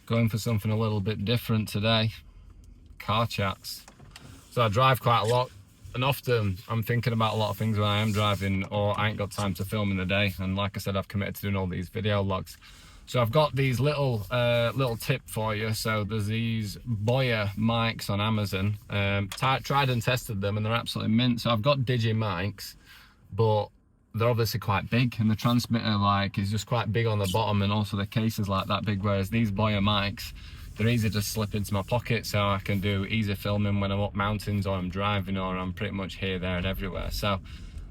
Going for something a little bit different today. Car chats. So I drive quite a lot, and often I'm thinking about a lot of things when I am driving, or I ain't got time to film in the day. And like I said, I've committed to doing all these video logs. So I've got these little tip for you. So there's these Boya mics on Amazon. Tried and tested them, and they're absolutely mint. So I've got Digi mics, but they're obviously quite big, and the transmitter is just quite big on the bottom, and also the case is like that big, whereas these Boya mics, they're easy to slip into my pocket, so I can do easy filming when I'm up mountains, or I'm driving, or I'm pretty much here, there and everywhere. So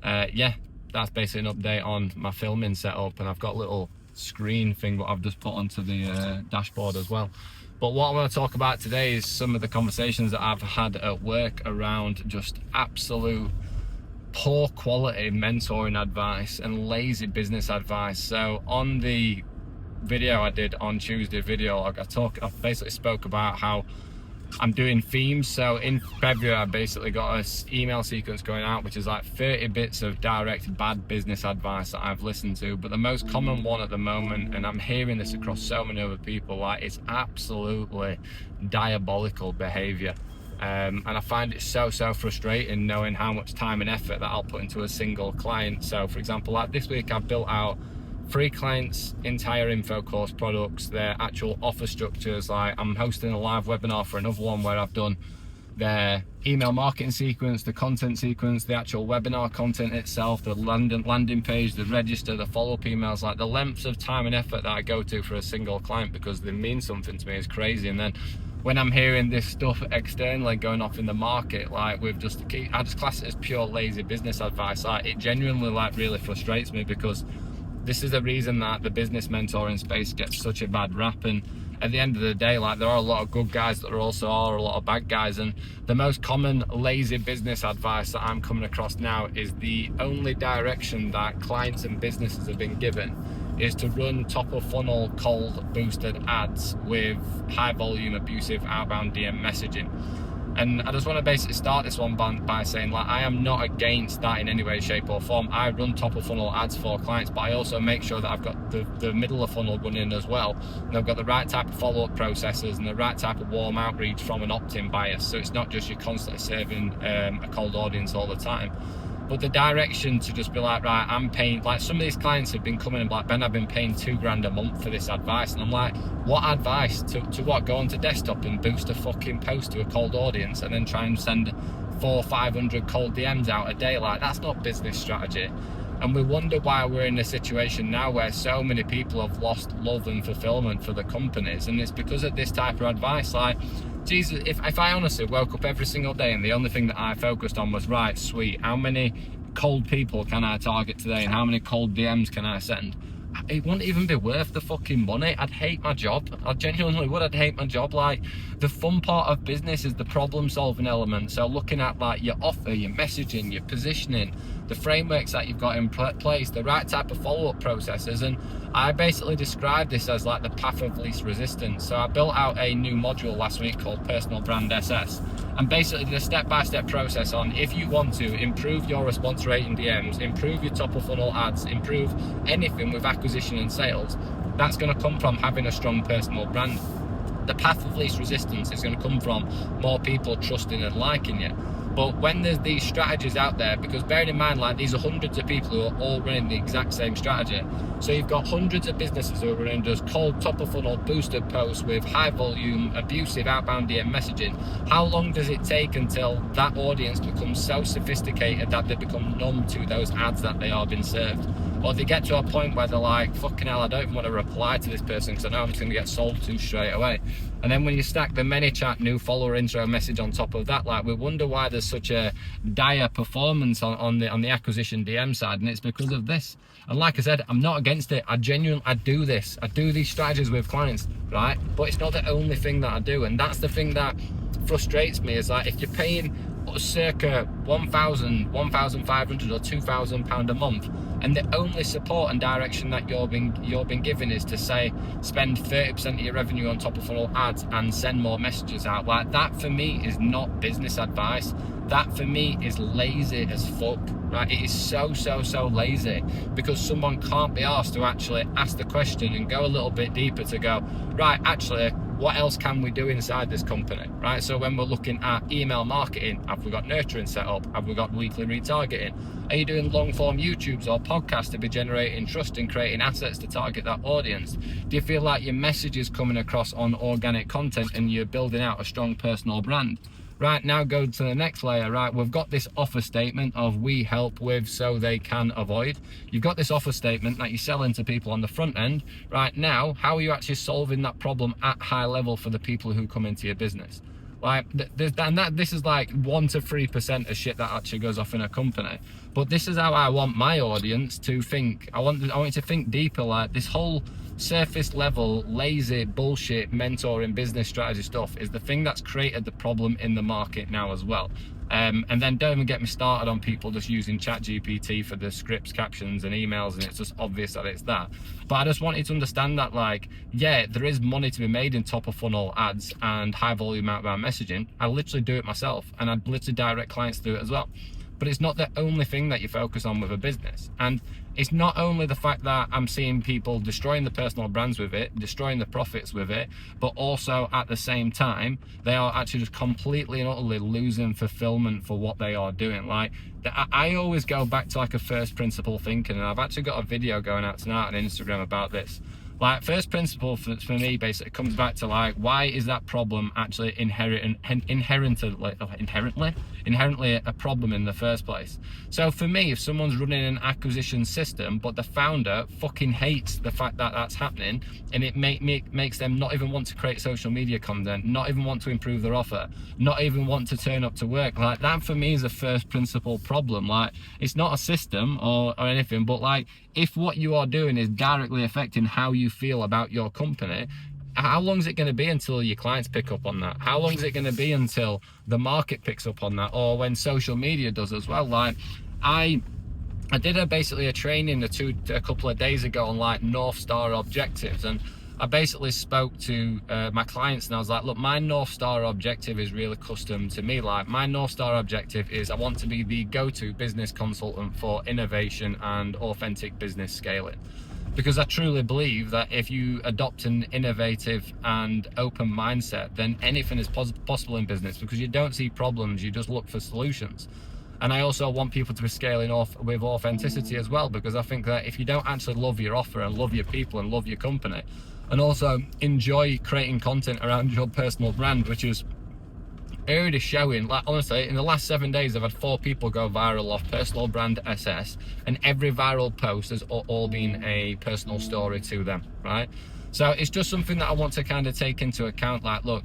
yeah, that's basically an update on my filming setup, and I've got a little screen thing that I've just put onto the dashboard as well. But what I want to talk about today is some of the conversations that I've had at work around just absolute poor quality mentoring advice and lazy business advice. So on the video I did on Tuesday video, I basically spoke about how I'm doing themes. So in February I basically got a email sequence going out which is like 30 bits of direct bad business advice that I've listened to, but the most common one at the moment, and I'm hearing this across so many other people, like it's absolutely diabolical behavior. And I find it so frustrating knowing how much time and effort that I'll put into a single client. So for example, like this week I've built out 3 clients' entire info course products, their actual offer structures. Like I'm hosting a live webinar for another one where I've done their email marketing sequence, the content sequence, the actual webinar content itself, the landing page, the register, the follow-up emails. Like the lengths of time and effort that I go to for a single client because they mean something to me is crazy. And then when I'm hearing this stuff externally going off in the market, like I just class it as pure lazy business advice. Like it genuinely really frustrates me, because this is the reason that the business mentoring space gets such a bad rap. And at the end of the day, like there are a lot of good guys, that are also a lot of bad guys. And the most common lazy business advice that I'm coming across now is the only direction that clients and businesses have been given is to run top of funnel cold boosted ads with high volume abusive outbound DM messaging. And I just want to basically start this one by saying, like, I am not against that in any way, shape or form. I run top of funnel ads for clients, but I also make sure that I've got the middle of funnel running as well. And I've got the right type of follow-up processes and the right type of warm outreach from an opt-in bias. So it's not just you're constantly serving a cold audience all the time. But the direction to just be like, right, I'm paying, like some of these clients have been coming and like, Ben, I've been paying $2,000 a month for this advice. And I'm like, what advice? To what? Go onto desktop and boost a fucking post to a cold audience and then try and send 400 or 500 cold DMs out a day? Like, that's not business strategy. And we wonder why we're in a situation now where so many people have lost love and fulfillment for the companies. And it's because of this type of advice. Like, Jesus, if I honestly woke up every single day and the only thing that I focused on was, right, sweet, how many cold people can I target today and how many cold DMs can I send? It wouldn't even be worth the fucking money. I'd hate my job. I genuinely would. I'd hate my job. Like, the fun part of business is the problem solving element. So looking at like your offer, your messaging, your positioning, the frameworks that you've got in place, the right type of follow-up processes. And I basically described this as like the path of least resistance. So I built out a new module last week called Personal Brand SS, and basically the step-by-step process on if you want to improve your response rate in DMs, improve your top of funnel ads, improve anything with acquisition and sales, that's going to come from having a strong personal brand. The path of least resistance is going to come from more people trusting and liking you. But when there's these strategies out there, because bearing in mind, like, these are hundreds of people who are all running the exact same strategy. So you've got hundreds of businesses who are running just cold top of funnel boosted posts with high volume abusive outbound DM messaging. How long does it take until that audience becomes so sophisticated that they become numb to those ads that they are being served? Or they get to a point where they're like, fucking hell, I don't even want to reply to this person because I know I'm just going to get sold to straight away. And then when you stack the ManyChat new follower intro message on top of that, like, we wonder why there's such a dire performance on the acquisition DM side, and it's because of this. And like I said, I'm not against it. I do this. I do these strategies with clients, right? But it's not the only thing that I do, and that's the thing that frustrates me. Is like, if you're paying circa 1,000, 1,500 or 2,000 pound a month and the only support and direction that you're being given is to say spend 30% of your revenue on top of funnel ads and send more messages out. Like, that for me is not business advice. That for me is lazy as fuck, right? It is so lazy, because someone can't be asked to actually ask the question and go a little bit deeper to go, right, actually, what else can we do inside this company, right? So when we're looking at email marketing, have we got nurturing set up? Have we got weekly retargeting? Are you doing long form YouTubes or podcasts to be generating trust and creating assets to target that audience? Do you feel like your message is coming across on organic content and you're building out a strong personal brand? Right, now go to the next layer, right? We've got this offer statement of we help with so they can avoid. You've got this offer statement that you sell into people on the front end. Right now, how are you actually solving that problem at high level for the people who come into your business? Like, this is like 1 to 3% of shit that actually goes off in a company. But this is how I want my audience to think. I want you to think deeper. Like, this whole surface level, lazy bullshit mentoring business strategy stuff is the thing that's created the problem in the market now as well. And then don't even get me started on people just using ChatGPT for the scripts, captions and emails, and it's just obvious that it's that. But I just want you to understand that, like, yeah, there is money to be made in top of funnel ads and high volume outbound messaging. I literally do it myself, and I literally direct clients to do it as well. But it's not the only thing that you focus on with a business. And it's not only the fact that I'm seeing people destroying the personal brands with it, destroying the profits with it, but also at the same time, they are actually just completely and utterly losing fulfillment for what they are doing. Like, I always go back to like a first principle thinking, and I've actually got a video going out tonight on Instagram about this. Like, first principle for me basically comes back to, like, why is that problem actually inherently a problem in the first place? So for me, if someone's running an acquisition system, but the founder fucking hates the fact that that's happening, and it makes them not even want to create social media content, not even want to improve their offer, not even want to turn up to work, like, that for me is a first principle problem. Like, it's not a system or anything, but like, if what you are doing is directly affecting how you feel about your company, how long is it going to be until your clients pick up on that? How long is it going to be until the market picks up on that, or when social media does as well? Like, I did basically a training a couple of days ago on like North Star objectives, and I basically spoke to my clients, and I was like, look, my North Star objective is really custom to me. Like, my North Star objective is I want to be the go-to business consultant for innovation and authentic business scaling. Because I truly believe that if you adopt an innovative and open mindset, then anything is possible in business, because you don't see problems, you just look for solutions. And I also want people to be scaling off with authenticity as well, because I think that if you don't actually love your offer and love your people and love your company, and also enjoy creating content around your personal brand, which is already showing, like, honestly, in the last 7 days, I've had 4 people go viral off personal brand SS, and every viral post has all been a personal story to them, right? So it's just something that I want to kind of take into account. Like, look,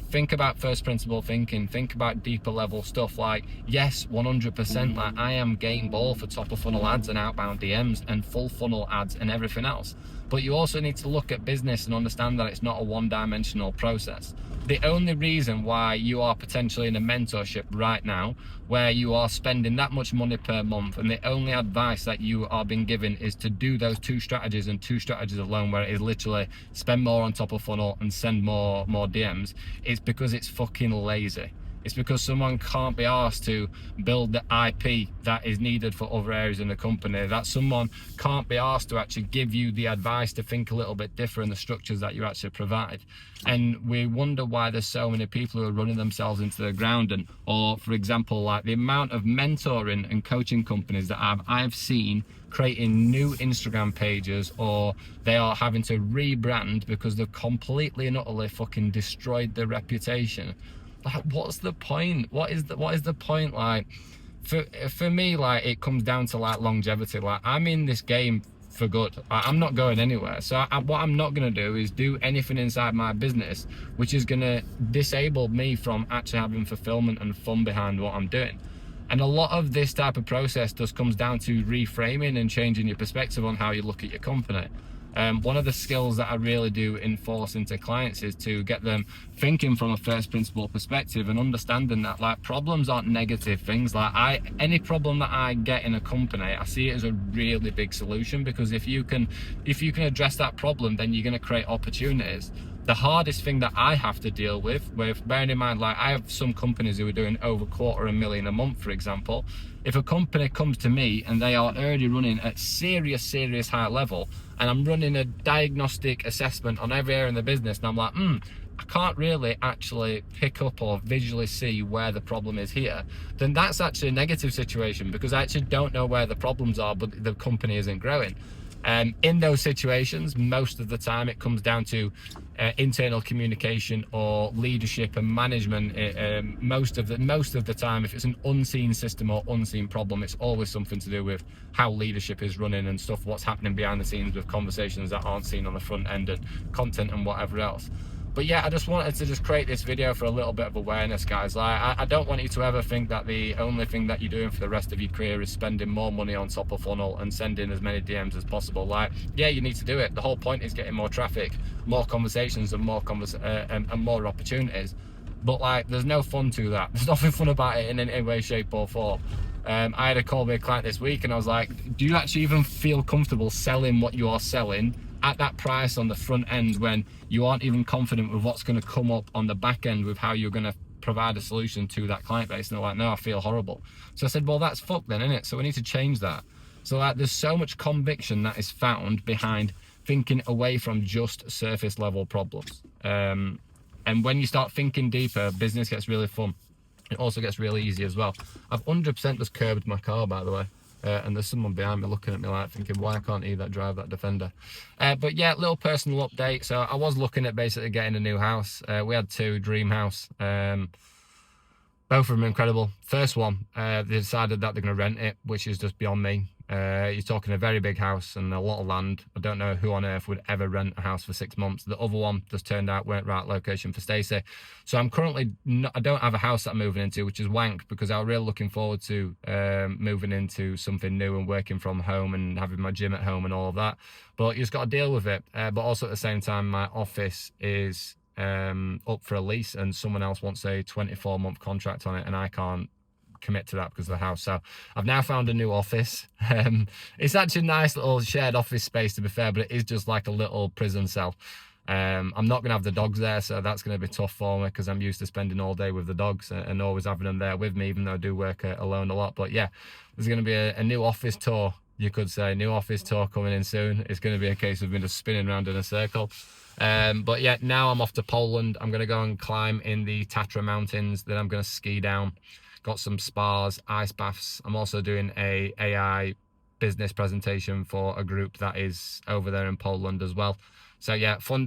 think about first principle thinking, think about deeper level stuff. Like, yes, 100%, like, I am game ball for top of funnel ads and outbound DMs and full funnel ads and everything else. But you also need to look at business and understand that it's not a one-dimensional process. The only reason why you are potentially in a mentorship right now, where you are spending that much money per month, and the only advice that you are being given is to do those 2 strategies and 2 strategies alone, where it is literally spend more on top of funnel and send more DMs, it's because it's fucking lazy. It's because someone can't be asked to build the IP that is needed for other areas in the company, that someone can't be asked to actually give you the advice to think a little bit different, the structures that you actually provide. And we wonder why there's so many people who are running themselves into the ground. And, or for example, like the amount of mentoring and coaching companies that I've seen creating new Instagram pages, or they are having to rebrand because they've completely and utterly fucking destroyed their reputation. Like, what's the point? What is the point? Like, for me, like, it comes down to like longevity. Like, I'm in this game for good. I'm not going anywhere. So what I'm not going to do is do anything inside my business which is going to disable me from actually having fulfillment and fun behind what I'm doing. And a lot of this type of process just comes down to reframing and changing your perspective on how you look at your company. One of the skills that I really do enforce into clients is to get them thinking from a first principle perspective and understanding that like problems aren't negative things. Like any problem that I get in a company, I see it as a really big solution, because if you can address that problem, then you're going to create opportunities. The hardest thing that I have to deal with bearing in mind, like I have some companies who are doing over $250,000 a month, for example. If a company comes to me and they are already running at serious high level, and I'm running a diagnostic assessment on every area in the business, and I'm like, I can't really actually pick up or visually see where the problem is here, then that's actually a negative situation, because I actually don't know where the problems are, but the company isn't growing. In those situations, most of the time it comes down to internal communication or leadership and management. Most of the time, if it's an unseen system or unseen problem, it's always something to do with how leadership is running and stuff, what's happening behind the scenes with conversations that aren't seen on the front end and content and whatever else. But yeah, I just wanted to create this video for a little bit of awareness, guys. Like, I don't want you to ever think that the only thing that you're doing for the rest of your career is spending more money on top of funnel and sending as many DMs as possible. Like, yeah, you need to do it. The whole point is getting more traffic, more conversations, and more opportunities. But like, there's no fun to that. There's nothing fun about it in any way, shape, or form. I had a call with a client this week, and I was like, do you actually even feel comfortable selling what you are selling at that price on the front end, when you aren't even confident with what's going to come up on the back end with how you're going to provide a solution to that client base? And they're like, no, I feel horrible. So I said, well, that's fucked then, isn't it? So we need to change that. So like, there's so much conviction that is found behind thinking away from just surface level problems. And when you start thinking deeper, business gets really fun. It also gets really easy as well. I've 100% just curbed my car, by the way. And there's someone behind me looking at me like thinking, why can't he drive that Defender? But yeah, little personal update. So I was looking at basically getting a new house. We had two, dream house. Both of them incredible. First one, they decided that they're going to rent it, which is just beyond me. You're talking a very big house and a lot of land. I don't know who on earth would ever rent a house for 6 months. The other one just turned out weren't right location for Stacey. So I'm currently I don't have a house that I'm moving into, which is wank, because I'm really looking forward to moving into something new and working from home and having my gym at home and all of that. But you just got to deal with it. But also at the same time, my office is up for a lease, and someone else wants a 24-month contract on it, and I can't commit to that because of the house. So I've now found a new office. It's actually a nice little shared office space, to be fair, but it is just like a little prison cell. I'm not gonna have the dogs there, so that's gonna be tough for me, because I'm used to spending all day with the dogs and always having them there with me, even though I do work alone a lot. But yeah, there's gonna be a new office tour, you could say, new office tour coming in soon. It's gonna be a case of me just spinning around in a circle. But yeah, now I'm off to Poland. I'm gonna go and climb in the Tatra mountains, then I'm gonna ski down. Got some spas, ice baths. I'm also doing a AI business presentation for a group that is over there in Poland as well. So yeah, fun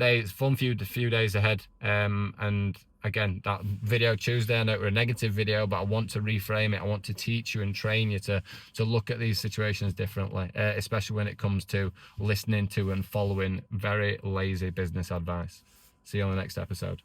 few days ahead. And again, that video Tuesday, I know we're a negative video, but I want to reframe it. I want to teach you and train you to look at these situations differently, especially when it comes to listening to and following very lazy business advice. See you on the next episode.